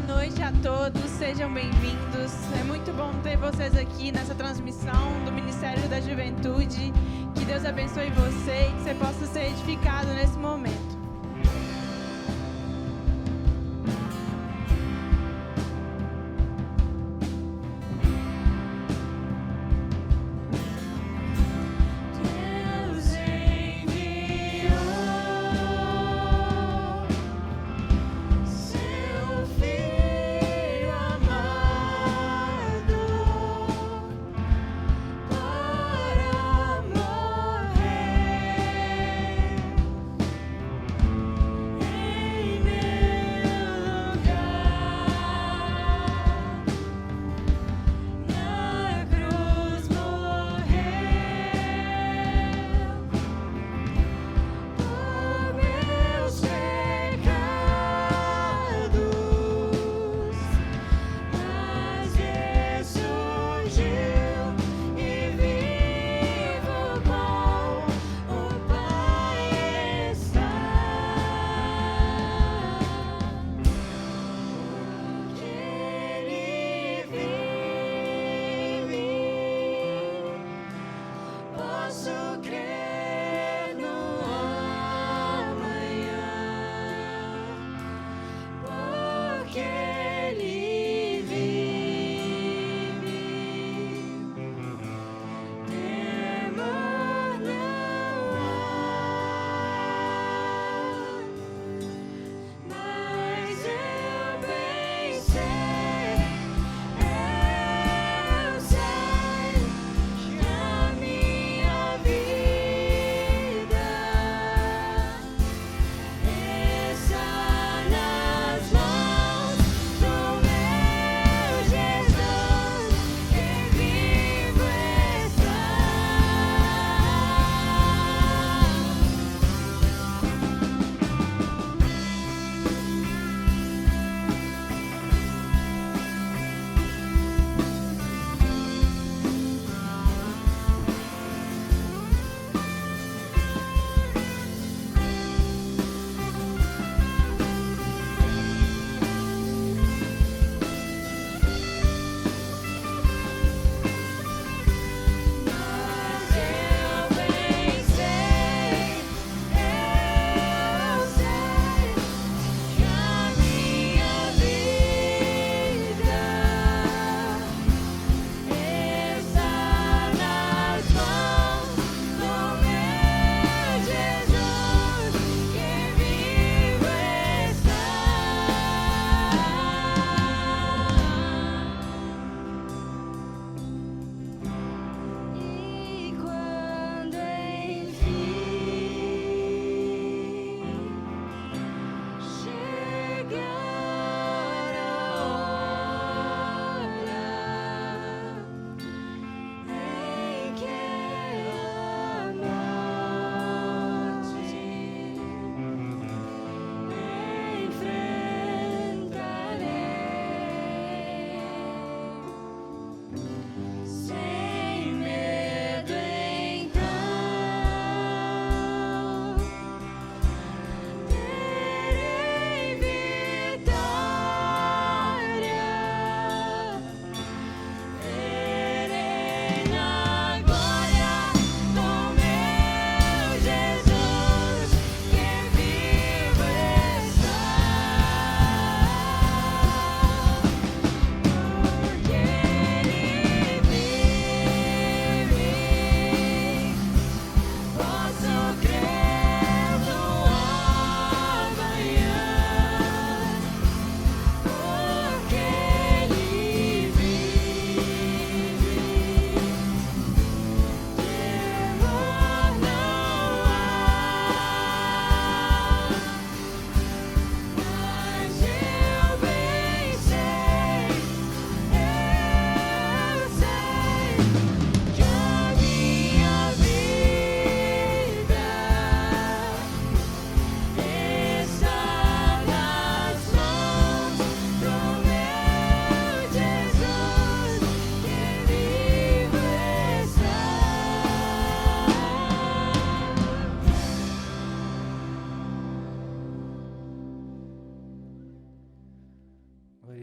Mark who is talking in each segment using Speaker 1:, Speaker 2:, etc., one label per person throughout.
Speaker 1: noite a todos, sejam bem-vindos. É muito bom ter vocês aqui nessa transmissão do Ministério da Juventude. Que Deus abençoe você e que você possa ser edificado nesse momento.
Speaker 2: Para morrer.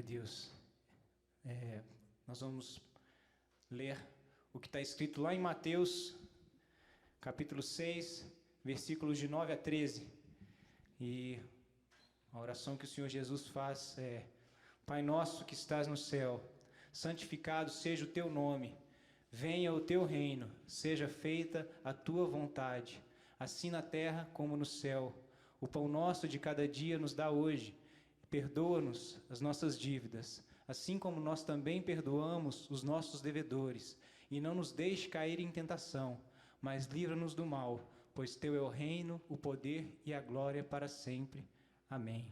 Speaker 2: Deus. Nós vamos ler o que está escrito lá em Mateus, capítulo 6, versículos de 9 a 13. E a oração que o Senhor Jesus faz é: Pai nosso que estás no céu, santificado seja o teu nome. Venha o teu reino, seja feita a tua vontade, assim na terra como no céu. O pão nosso de cada dia nos dá hoje. Perdoa-nos as nossas dívidas, assim como nós também perdoamos os nossos devedores. E não nos deixe cair em tentação, mas livra-nos do mal, pois teu é o reino, o poder e a glória para sempre. Amém.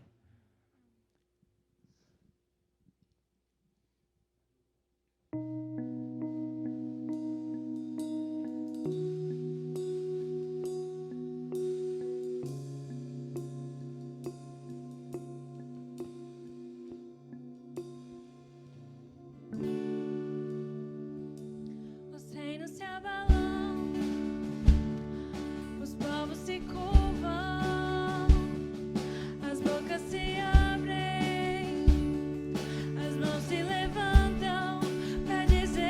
Speaker 1: Os reinos se abalam, os povos se curvam, as bocas se abrem, as mãos se levantam para dizer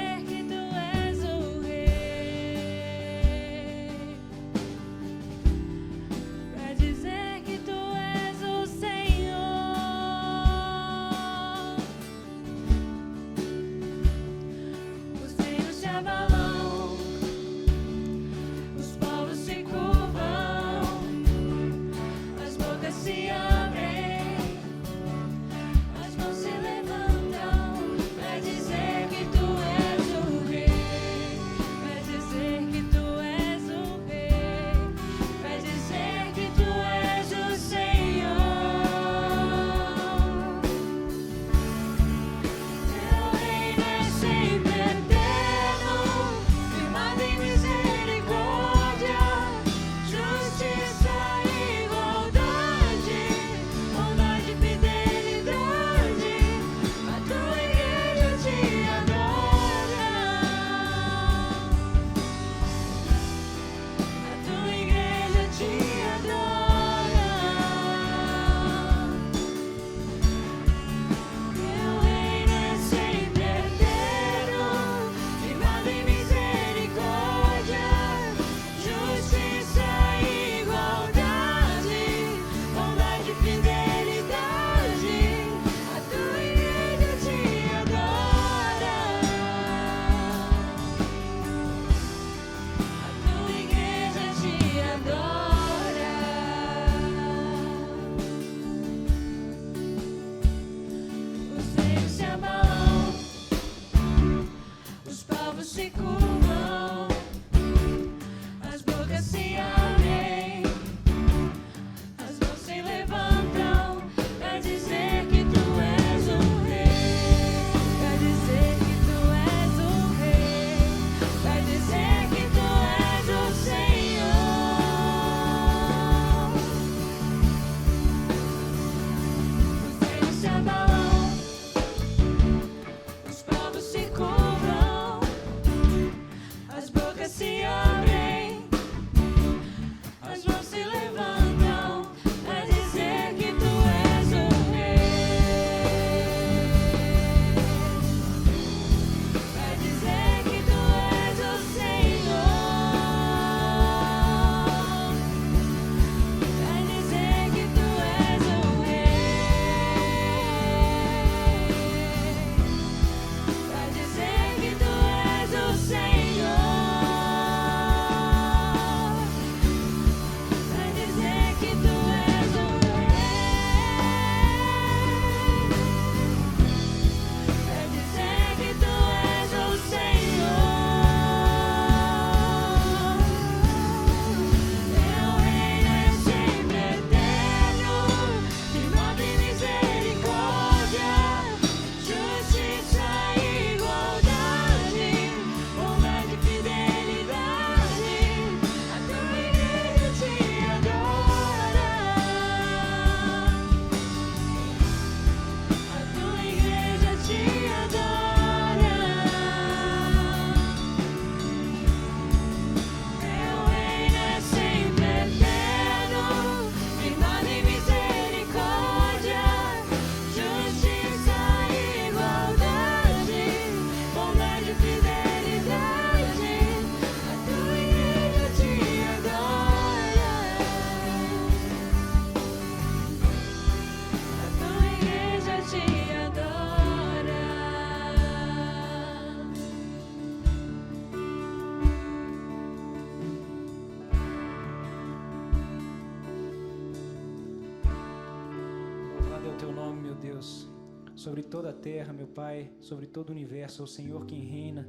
Speaker 2: Louvado é o teu nome, meu Deus, sobre toda a terra, meu Pai, sobre todo o universo, é o Senhor quem reina.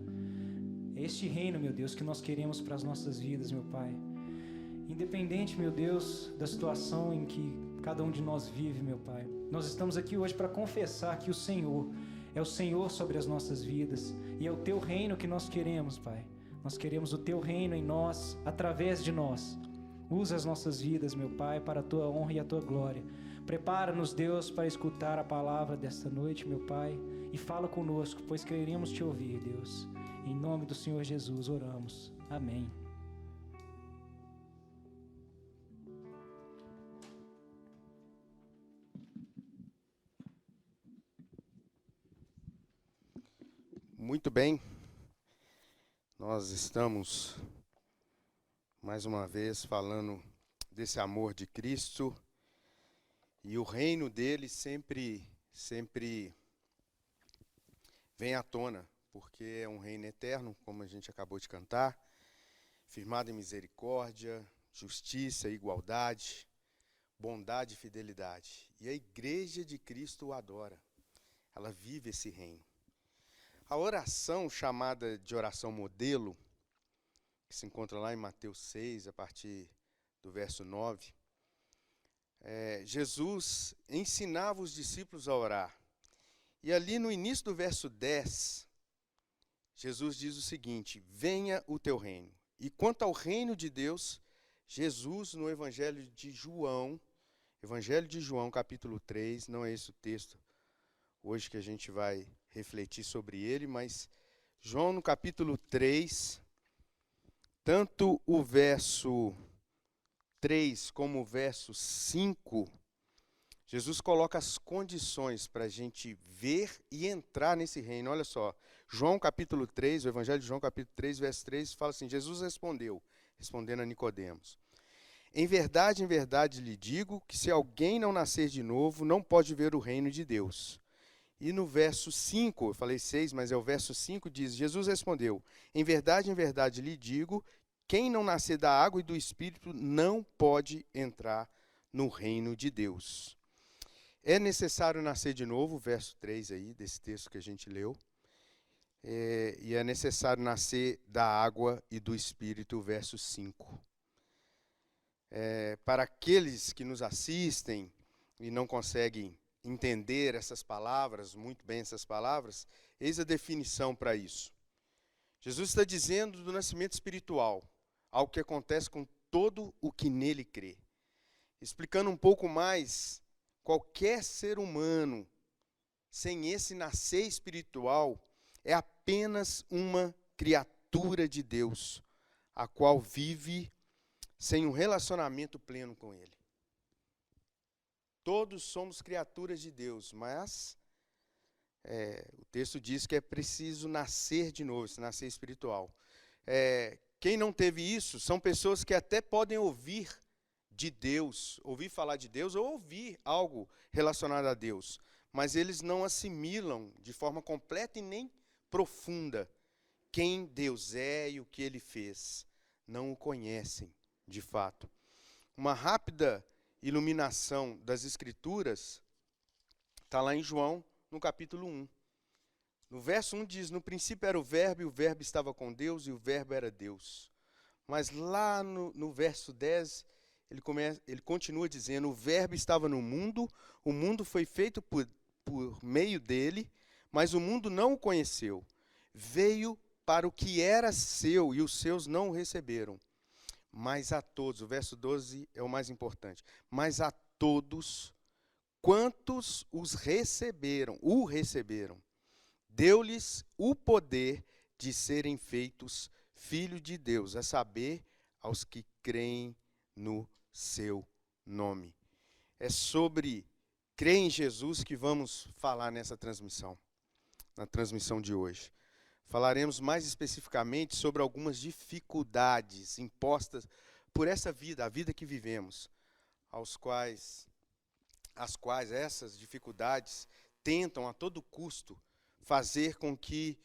Speaker 2: É este reino, meu Deus, que nós queremos para as nossas vidas, meu Pai. Independente, meu Deus, da situação em que cada um de nós vive, meu Pai, nós estamos aqui hoje para confessar que o Senhor é o Senhor sobre as nossas vidas e é o teu reino que nós queremos, Pai. Nós queremos o teu reino em nós, através de nós. Usa as nossas vidas, meu Pai, para a tua honra e a tua glória. Prepara-nos, Deus, para escutar a palavra desta noite, meu Pai, e fala conosco, pois queremos te ouvir, Deus. Em nome do Senhor Jesus oramos. Amém.
Speaker 3: Muito bem, nós estamos mais uma vez falando desse amor de Cristo e o reino dele sempre vem à tona, porque é um reino eterno, como a gente acabou de cantar, firmado em misericórdia, justiça, igualdade, bondade e fidelidade. E a igreja de Cristo o adora, ela vive esse reino. A oração chamada de oração modelo, que se encontra lá em Mateus 6, a partir do verso 9, Jesus ensinava os discípulos a orar. E ali no início do verso 10, Jesus diz o seguinte: venha o teu reino. E quanto ao reino de Deus, Jesus no Evangelho de João, capítulo 3, não é esse o texto hoje que a gente vai refletir sobre ele, mas João no capítulo 3, tanto o verso 3 como o verso 5, Jesus coloca as condições para a gente ver e entrar nesse reino. Olha só, João capítulo 3, o Evangelho de João capítulo 3, verso 3, fala assim: Jesus respondendo a Nicodemos: em verdade lhe digo que se alguém não nascer de novo, não pode ver o reino de Deus. E no verso 5, eu falei 6, mas é o verso 5, diz: Jesus respondeu: em verdade lhe digo, quem não nascer da água e do Espírito não pode entrar no reino de Deus. É necessário nascer de novo, verso 3 aí, desse texto que a gente leu. E é necessário nascer da água e do Espírito, verso 5. Para aqueles que nos assistem e não conseguem entender essas palavras, muito bem essas palavras, eis a definição para isso. Jesus está dizendo do nascimento espiritual, algo que acontece com todo o que nele crê. Explicando um pouco mais, qualquer ser humano, sem esse nascer espiritual, é apenas uma criatura de Deus, a qual vive sem um relacionamento pleno com ele. Todos somos criaturas de Deus, mas o texto diz que é preciso nascer de novo, esse nascer espiritual. Quem não teve isso são pessoas que até podem ouvir de Deus, ouvir falar de Deus ou ouvir algo relacionado a Deus, mas eles não assimilam de forma completa e nem profunda quem Deus é e o que ele fez. Não o conhecem, de fato. Uma rápida iluminação das Escrituras está lá em João, no capítulo 1. No verso 1 diz: no princípio era o Verbo, e o Verbo estava com Deus, e o Verbo era Deus. Mas lá no verso 10, ele continua dizendo: o Verbo estava no mundo, o mundo foi feito por meio dele, mas o mundo não o conheceu. Veio para o que era seu, e os seus não o receberam. Mas a todos, o verso 12 é o mais importante, mas a todos quantos o receberam, deu-lhes o poder de serem feitos filhos de Deus, a saber, aos que creem no seu nome. É sobre crer em Jesus que vamos falar nessa transmissão, na transmissão de hoje. Falaremos mais especificamente sobre algumas dificuldades impostas por essa vida, a vida que vivemos, as quais essas dificuldades tentam a todo custo fazer com que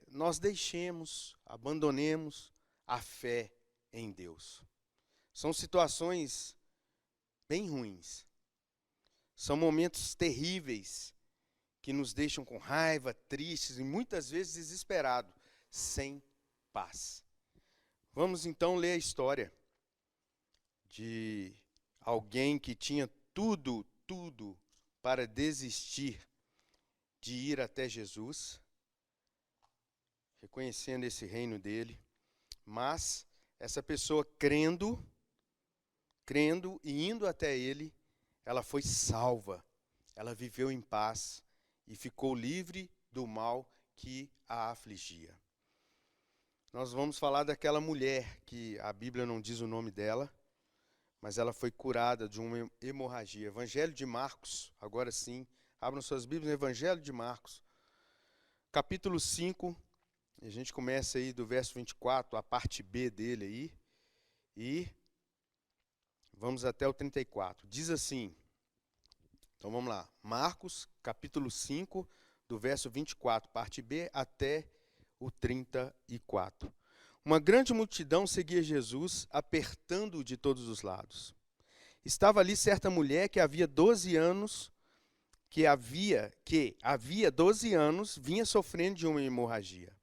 Speaker 3: nós deixemos, abandonemos a fé em Deus. São situações bem ruins. São momentos terríveis que nos deixam com raiva, tristes e muitas vezes desesperados, sem paz. Vamos então ler a história de alguém que tinha tudo para desistir de ir até Jesus, reconhecendo esse reino dele, mas essa pessoa crendo e indo até ele, ela foi salva, ela viveu em paz e ficou livre do mal que a afligia. Nós vamos falar daquela mulher que a Bíblia não diz o nome dela, mas ela foi curada de uma hemorragia. Evangelho de Marcos, agora sim, abram suas Bíblias, Evangelho de Marcos, capítulo 5, a gente começa aí do verso 24, a parte B dele aí, e vamos até o 34. Diz assim, então vamos lá, Marcos, capítulo 5, do verso 24, parte B, até o 34. Uma grande multidão seguia Jesus, apertando-o de todos os lados. Estava ali certa mulher que havia 12 anos, vinha sofrendo de uma hemorragia.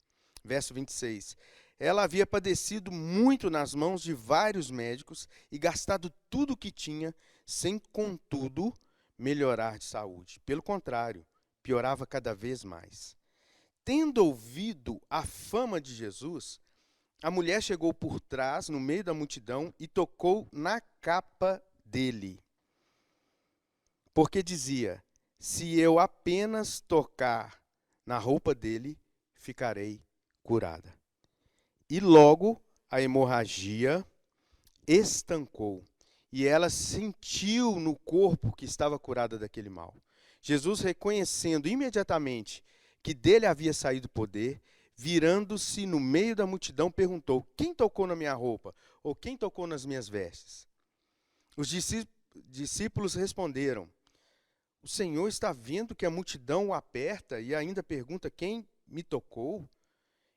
Speaker 3: Verso 26. Ela havia padecido muito nas mãos de vários médicos e gastado tudo o que tinha, sem, contudo, melhorar de saúde. Pelo contrário, piorava cada vez mais. Tendo ouvido a fama de Jesus, a mulher chegou por trás, no meio da multidão, e tocou na capa dele. Porque dizia, se eu apenas tocar na roupa dele, ficarei curada. E logo a hemorragia estancou, e ela sentiu no corpo que estava curada daquele mal. Jesus, reconhecendo imediatamente que dele havia saído poder, virando-se no meio da multidão, perguntou, quem tocou na minha roupa? Ou quem tocou nas minhas vestes? Os discípulos responderam, o Senhor está vendo que a multidão o aperta e ainda pergunta quem me tocou?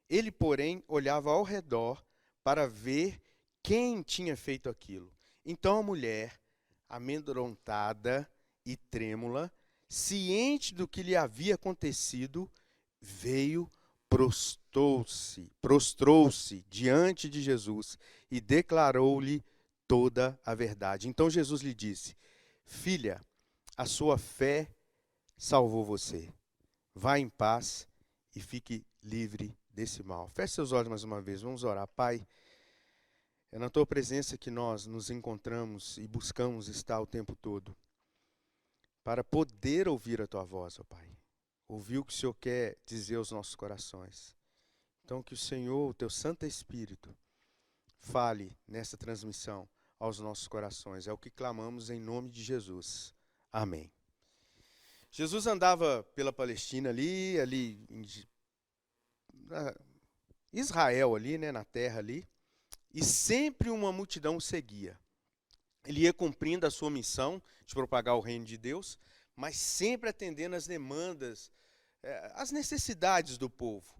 Speaker 3: Ele, porém, olhava ao redor para ver quem tinha feito aquilo. Então a mulher, amedrontada e trêmula, ciente do que lhe havia acontecido, veio, prostrou-se diante de Jesus e declarou-lhe toda a verdade. Então Jesus lhe disse, filha, a sua fé salvou você. Vá em paz e fique livre desse mal. Feche seus olhos mais uma vez, vamos orar. Pai, é na Tua presença que nós nos encontramos e buscamos estar o tempo todo, para poder ouvir a Tua voz, ó Pai. Ouvir o que o Senhor quer dizer aos nossos corações. Então que o Senhor, o Teu Santo Espírito, fale nessa transmissão aos nossos corações. É o que clamamos em nome de Jesus. Amém. Jesus andava pela Palestina ali em Israel ali, né, na terra ali, e sempre uma multidão o seguia. Ele ia cumprindo a sua missão de propagar o reino de Deus, mas sempre atendendo às demandas, às necessidades do povo.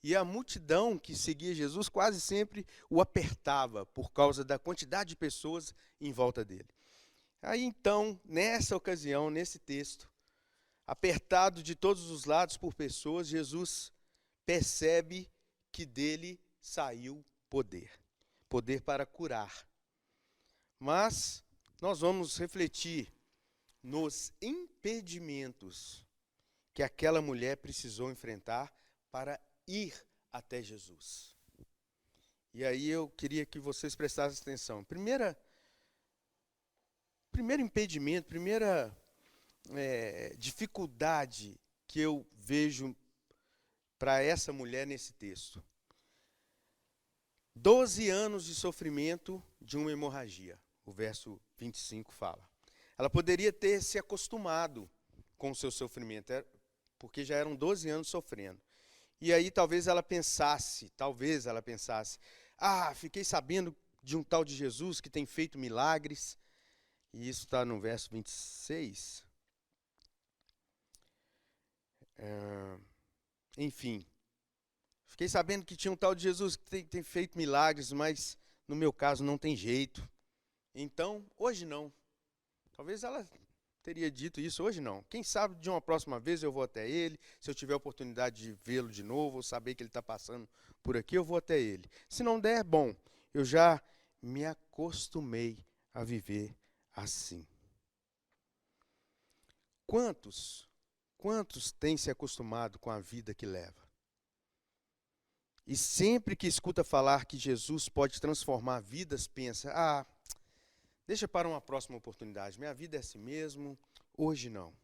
Speaker 3: E a multidão que seguia Jesus quase sempre o apertava por causa da quantidade de pessoas em volta dele. Aí então, nessa ocasião, nesse texto, apertado de todos os lados por pessoas, Jesus percebe que dele saiu poder. Poder para curar. Mas nós vamos refletir nos impedimentos que aquela mulher precisou enfrentar para ir até Jesus. E aí eu queria que vocês prestassem atenção. Primeiro impedimento, primeira dificuldade que eu vejo para essa mulher nesse texto. 12 anos de sofrimento de uma hemorragia. O verso 25 fala. Ela poderia ter se acostumado com o seu sofrimento, porque já eram 12 anos sofrendo. E aí talvez ela pensasse, fiquei sabendo de um tal de Jesus que tem feito milagres. E isso está no verso 26. Enfim, fiquei sabendo que tinha um tal de Jesus que tem feito milagres, mas no meu caso não tem jeito. Então, hoje não. Talvez ela teria dito isso hoje, não. Quem sabe de uma próxima vez eu vou até ele, se eu tiver a oportunidade de vê-lo de novo, ou saber que ele está passando por aqui, eu vou até ele. Se não der, bom, eu já me acostumei a viver assim. Quantos têm se acostumado com a vida que leva? E sempre que escuta falar que Jesus pode transformar vidas, pensa, deixa para uma próxima oportunidade, minha vida é assim mesmo, hoje não.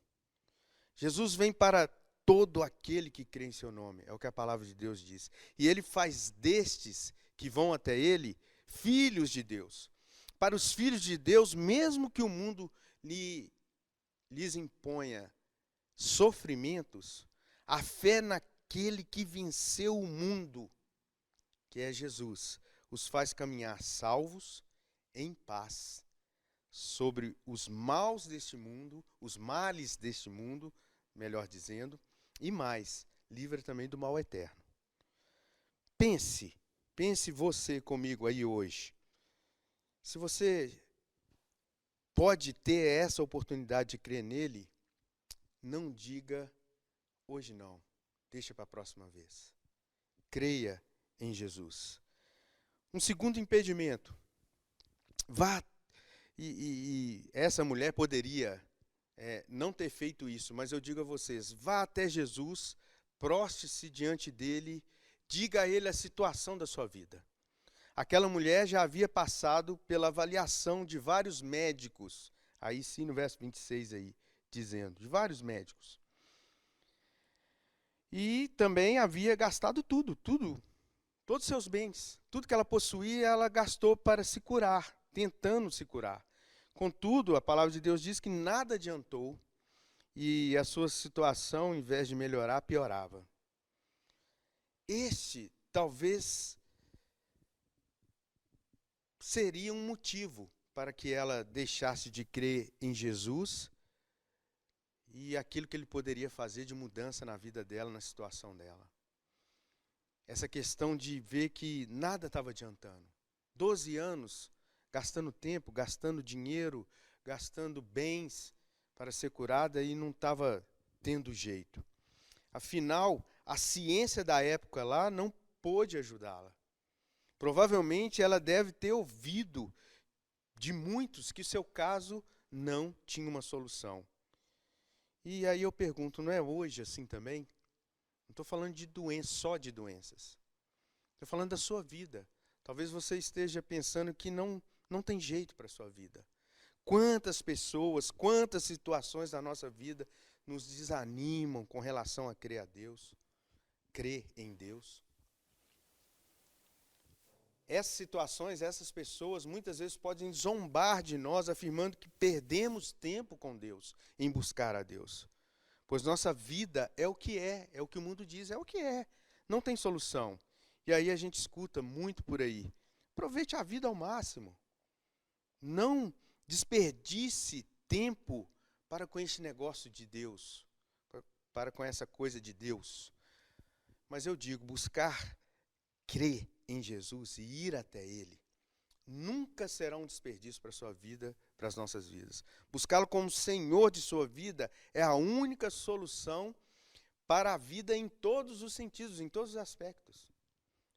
Speaker 3: Jesus vem para todo aquele que crê em seu nome, é o que a palavra de Deus diz. E ele faz destes que vão até ele, filhos de Deus. Para os filhos de Deus, mesmo que o mundo lhes imponha sofrimentos, a fé naquele que venceu o mundo, que é Jesus, os faz caminhar salvos, em paz, sobre os maus deste mundo, os males deste mundo, melhor dizendo, e mais, livra também do mal eterno. Pense você comigo aí hoje. Se você pode ter essa oportunidade de crer nele, não diga hoje não, deixa para a próxima vez. Creia em Jesus. Um segundo impedimento. Vá, e essa mulher poderia não ter feito isso, mas eu digo a vocês, vá até Jesus, proste-se diante dele, diga a ele a situação da sua vida. Aquela mulher já havia passado pela avaliação de vários médicos, aí sim no verso 26 aí, dizendo, de vários médicos. E também havia gastado todos os seus bens, tudo que ela possuía, ela gastou para se curar, tentando se curar. Contudo, a palavra de Deus diz que nada adiantou e a sua situação, em vez de melhorar, piorava. Este, talvez, seria um motivo para que ela deixasse de crer em Jesus e aquilo que ele poderia fazer de mudança na vida dela, na situação dela. Essa questão de ver que nada estava adiantando. 12 anos, gastando tempo, gastando dinheiro, gastando bens para ser curada e não estava tendo jeito. Afinal, a ciência da época lá não pôde ajudá-la. Provavelmente ela deve ter ouvido de muitos que seu caso não tinha uma solução. E aí eu pergunto, não é hoje assim também? Não estou falando de doenças, só de doenças. Estou falando da sua vida. Talvez você esteja pensando que não tem jeito para a sua vida. Quantas pessoas, quantas situações da nossa vida nos desanimam com relação a crer em Deus. Essas situações, essas pessoas, muitas vezes podem zombar de nós, afirmando que perdemos tempo com Deus, em buscar a Deus. Pois nossa vida é o que o mundo diz, é o que é, não tem solução. E aí a gente escuta muito por aí. Aproveite a vida ao máximo. Não desperdice tempo para com esse negócio de Deus, para com essa coisa de Deus. Mas eu digo, buscar crer em Jesus e ir até Ele nunca será um desperdício para a sua vida, para as nossas vidas. Buscá-lo como Senhor de sua vida é a única solução para a vida em todos os sentidos, em todos os aspectos.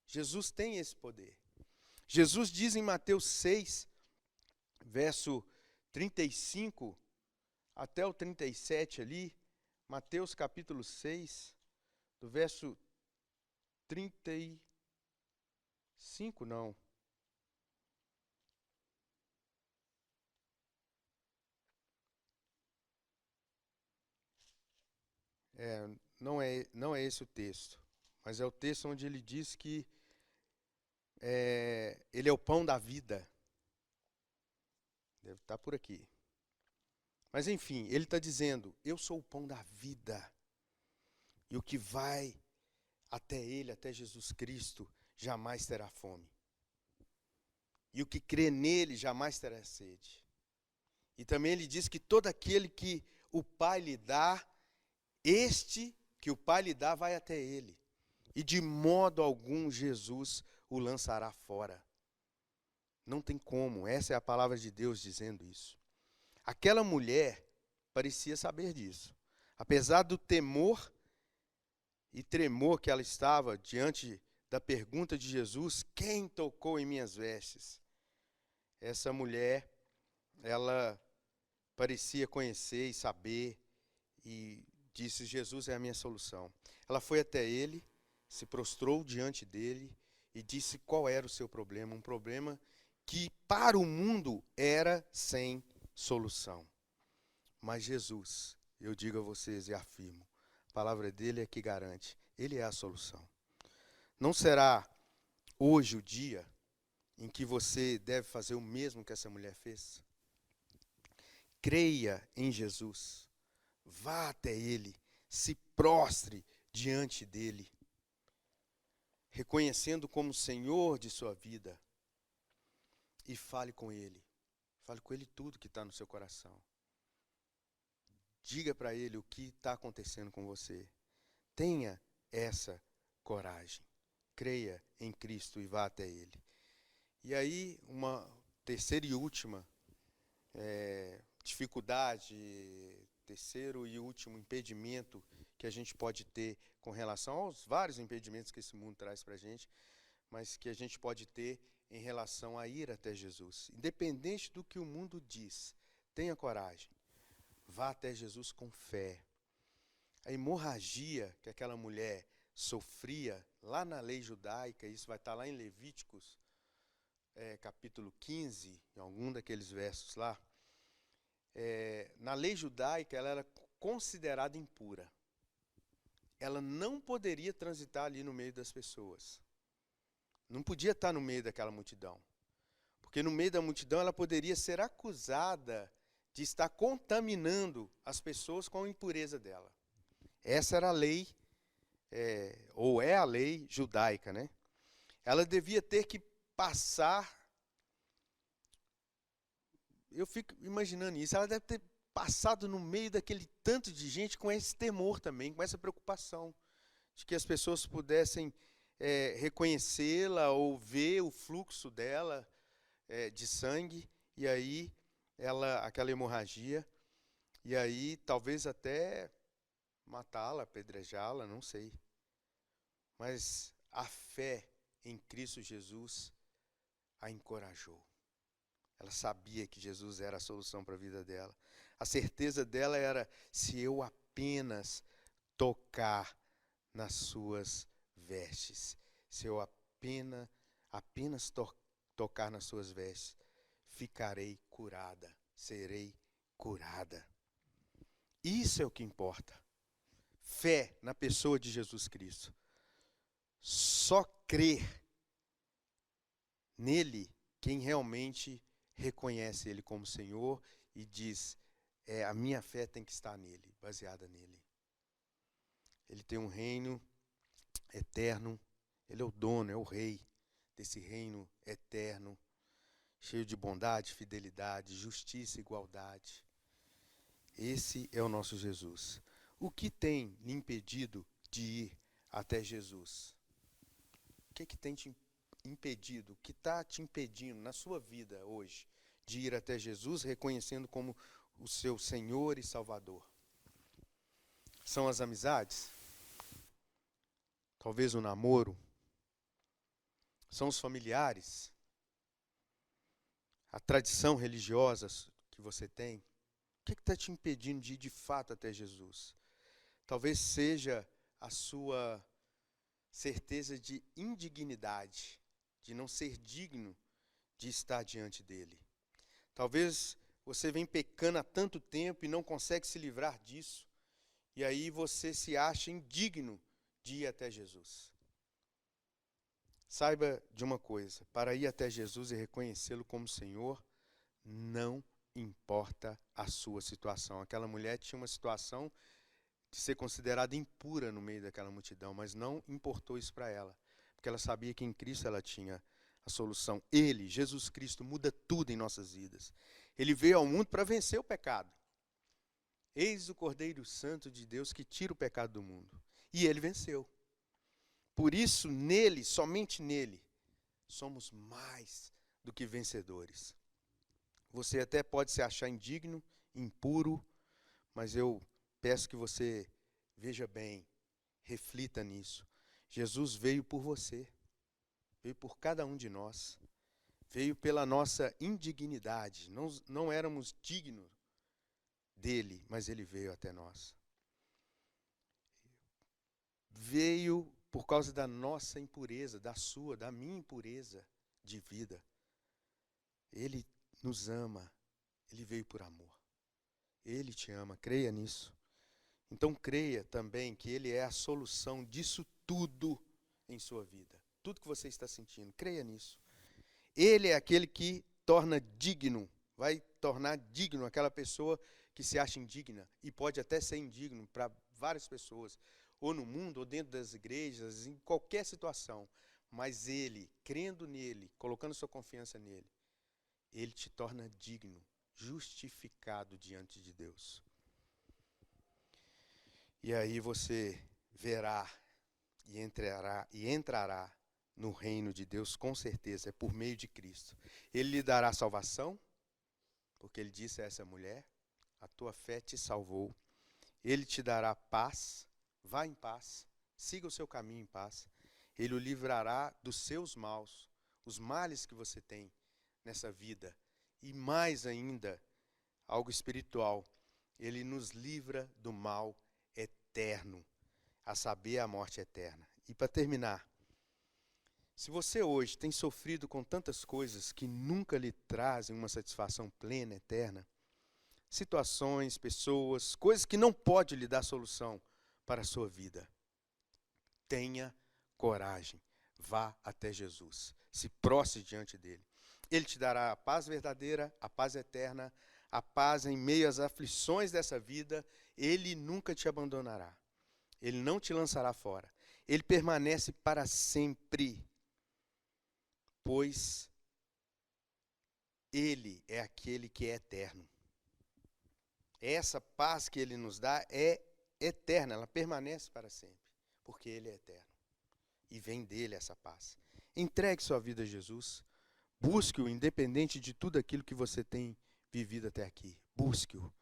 Speaker 3: Jesus tem esse poder. Jesus diz em Mateus 6, verso 35 até o 37 ali, Mateus capítulo 6, do verso 35, não. Não é esse o texto, mas é o texto onde ele diz que ele é o pão da vida. Deve estar por aqui. Mas enfim, ele está dizendo, eu sou o pão da vida. E o que vai até ele, até Jesus Cristo, jamais terá fome. E o que crê nele jamais terá sede. E também ele diz que todo aquele que o Pai lhe dá, este que o Pai lhe dá vai até ele. E de modo algum Jesus o lançará fora. Não tem como, essa é a palavra de Deus dizendo isso. Aquela mulher, parecia saber disso. Apesar do temor e tremor que ela estava diante da pergunta de Jesus, quem tocou em minhas vestes? Essa mulher, ela parecia conhecer e saber e disse, Jesus é a minha solução. Ela foi até ele, se prostrou diante dele e disse qual era o seu problema, um problema que para o mundo era sem solução. Mas Jesus, eu digo a vocês e afirmo, a palavra dele é que garante, ele é a solução. Não será hoje o dia em que você deve fazer o mesmo que essa mulher fez? Creia em Jesus, vá até ele, se prostre diante dele, reconhecendo como Senhor de sua vida, e fale com ele tudo que está no seu coração. Diga para ele o que está acontecendo com você. Tenha essa coragem. Creia em Cristo e vá até ele. E aí, uma terceira e última dificuldade, terceiro e último impedimento que a gente pode ter com relação aos vários impedimentos que esse mundo traz para a gente, mas que a gente pode ter em relação a ir até Jesus. Independente do que o mundo diz, tenha coragem. Vá até Jesus com fé. A hemorragia que aquela mulher sofria lá na lei judaica, isso vai estar lá em Levíticos, capítulo 15, em algum daqueles versos lá. Na lei judaica, ela era considerada impura. Ela não poderia transitar ali no meio das pessoas. Não podia estar no meio daquela multidão. Porque no meio da multidão ela poderia ser acusada de estar contaminando as pessoas com a impureza dela. Essa era a lei, ou é a lei judaica, né? Ela devia ter que passar, eu fico imaginando isso, ela deve ter passado no meio daquele tanto de gente com esse temor também, com essa preocupação, de que as pessoas pudessem reconhecê-la ou ver o fluxo dela de sangue, e aí aquela hemorragia, e aí talvez até matá-la, apedrejá-la, não sei. Mas a fé em Cristo Jesus a encorajou. Ela sabia que Jesus era a solução para a vida dela. A certeza dela era, se eu apenas tocar nas suas vestes, se eu apenas tocar nas suas vestes, ficarei curada, serei curada. Isso é o que importa. Fé na pessoa de Jesus Cristo. Só crer nele quem realmente reconhece ele como Senhor e diz, a minha fé tem que estar nele, baseada nele. Ele tem um reino eterno, ele é o dono, é o rei desse reino eterno, cheio de bondade, fidelidade, justiça e igualdade. Esse é o nosso Jesus. O que tem lhe impedido de ir até Jesus? O que tem te impedido? O que está te impedindo na sua vida hoje de ir até Jesus, reconhecendo como o seu Senhor e Salvador? São as amizades? Talvez o namoro? São os familiares? A tradição religiosa que você tem? O que está te impedindo de ir de fato até Jesus? Talvez seja a sua certeza de indignidade, de não ser digno de estar diante dele. Talvez você vem pecando há tanto tempo e não consegue se livrar disso, e aí você se acha indigno de ir até Jesus. Saiba de uma coisa, para ir até Jesus e reconhecê-lo como Senhor, não importa a sua situação. Aquela mulher tinha uma situação de ser considerada impura no meio daquela multidão, mas não importou isso para ela, porque ela sabia que em Cristo ela tinha a solução. Ele, Jesus Cristo, muda tudo em nossas vidas. Ele veio ao mundo para vencer o pecado. Eis o Cordeiro Santo de Deus que tira o pecado do mundo. E ele venceu. Por isso, nele, somente nele, somos mais do que vencedores. Você até pode se achar indigno, impuro, mas eu peço que você veja bem, reflita nisso. Jesus veio por você, veio por cada um de nós, veio pela nossa indignidade. Não éramos dignos dele, mas ele veio até nós. Veio por causa da nossa impureza, da sua, da minha impureza de vida. Ele nos ama, ele veio por amor. Ele te ama, creia nisso. Então creia também que ele é a solução disso tudo em sua vida. Tudo que você está sentindo, creia nisso. Ele é aquele que torna digno, vai tornar digno aquela pessoa que se acha indigna, e pode até ser indigno para várias pessoas, ou no mundo, ou dentro das igrejas, em qualquer situação. Mas ele, crendo nele, colocando sua confiança nele, ele te torna digno, justificado diante de Deus. E aí você verá e entrará no reino de Deus, com certeza, é por meio de Cristo. Ele lhe dará salvação, porque ele disse a essa mulher, a tua fé te salvou. Ele te dará paz, vá em paz, siga o seu caminho em paz. Ele o livrará dos seus maus, os males que você tem nessa vida. E mais ainda, algo espiritual, ele nos livra do mal eterno, a saber, a morte eterna. E para terminar, se você hoje tem sofrido com tantas coisas que nunca lhe trazem uma satisfação plena, eterna, situações, pessoas, coisas que não pode lhe dar solução para a sua vida, tenha coragem, vá até Jesus, se prostre diante dele. Ele te dará a paz verdadeira, a paz eterna, a paz em meio às aflições dessa vida. Ele nunca te abandonará, ele não te lançará fora, ele permanece para sempre, pois ele é aquele que é eterno. Essa paz que ele nos dá é eterna, ela permanece para sempre, porque ele é eterno. E vem dele essa paz. Entregue sua vida a Jesus, busque-o independente de tudo aquilo que você tem vivido até aqui. Busque-o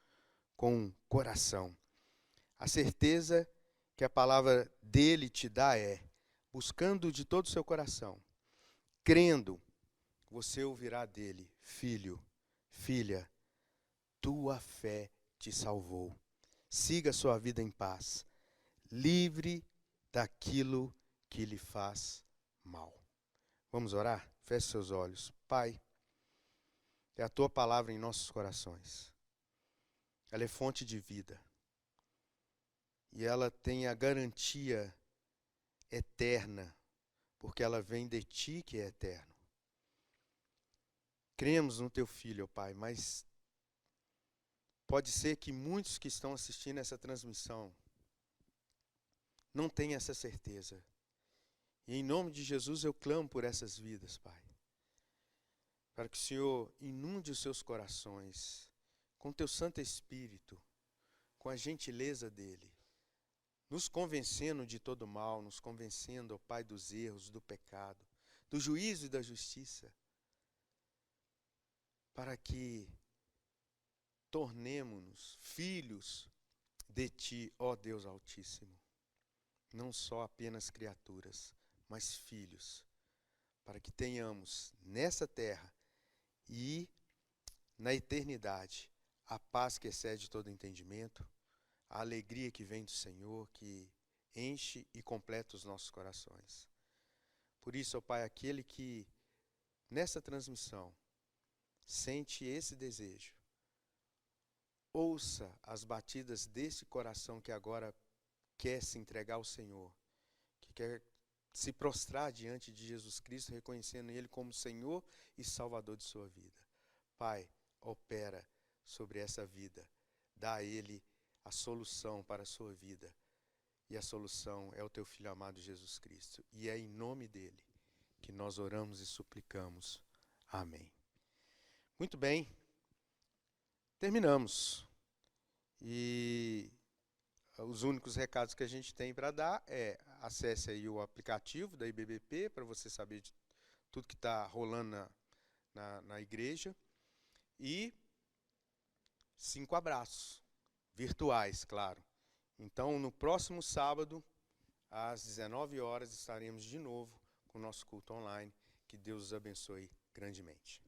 Speaker 3: com coração. A certeza que a palavra dele te dá é, buscando de todo o seu coração, crendo, você ouvirá dele, filho, filha, tua fé te salvou. Siga sua vida em paz, livre daquilo que lhe faz mal. Vamos orar? Feche seus olhos. Pai, é a tua palavra em nossos corações. Ela é fonte de vida. E ela tem a garantia eterna, porque ela vem de ti que é eterno. Cremos no teu Filho, ó Pai, mas pode ser que muitos que estão assistindo essa transmissão não tenham essa certeza. E em nome de Jesus eu clamo por essas vidas, Pai. Para que o Senhor inunde os seus corações com teu Santo Espírito, com a gentileza dele, nos convencendo de todo mal, nos convencendo, ó Pai, dos erros, do pecado, do juízo e da justiça, para que tornemo-nos filhos de ti, ó Deus Altíssimo. Não só apenas criaturas, mas filhos, para que tenhamos nessa terra e na eternidade a paz que excede todo entendimento, a alegria que vem do Senhor, que enche e completa os nossos corações. Por isso, ó Pai, aquele que nessa transmissão sente esse desejo, ouça as batidas desse coração que agora quer se entregar ao Senhor, que quer se prostrar diante de Jesus Cristo, reconhecendo Ele como Senhor e Salvador de sua vida. Pai, opera sobre essa vida, dá a Ele a solução para a sua vida. E a solução é o teu Filho amado Jesus Cristo. E é em nome dele que nós oramos e suplicamos. Amém. Muito bem, terminamos. E os únicos recados que a gente tem para dar é: acesse aí o aplicativo da IBBP para você saber de tudo que está rolando na igreja. E 5 abraços. virtuais, claro. Então, no próximo sábado, às 19 horas, estaremos de novo com o nosso culto online. Que Deus os abençoe grandemente.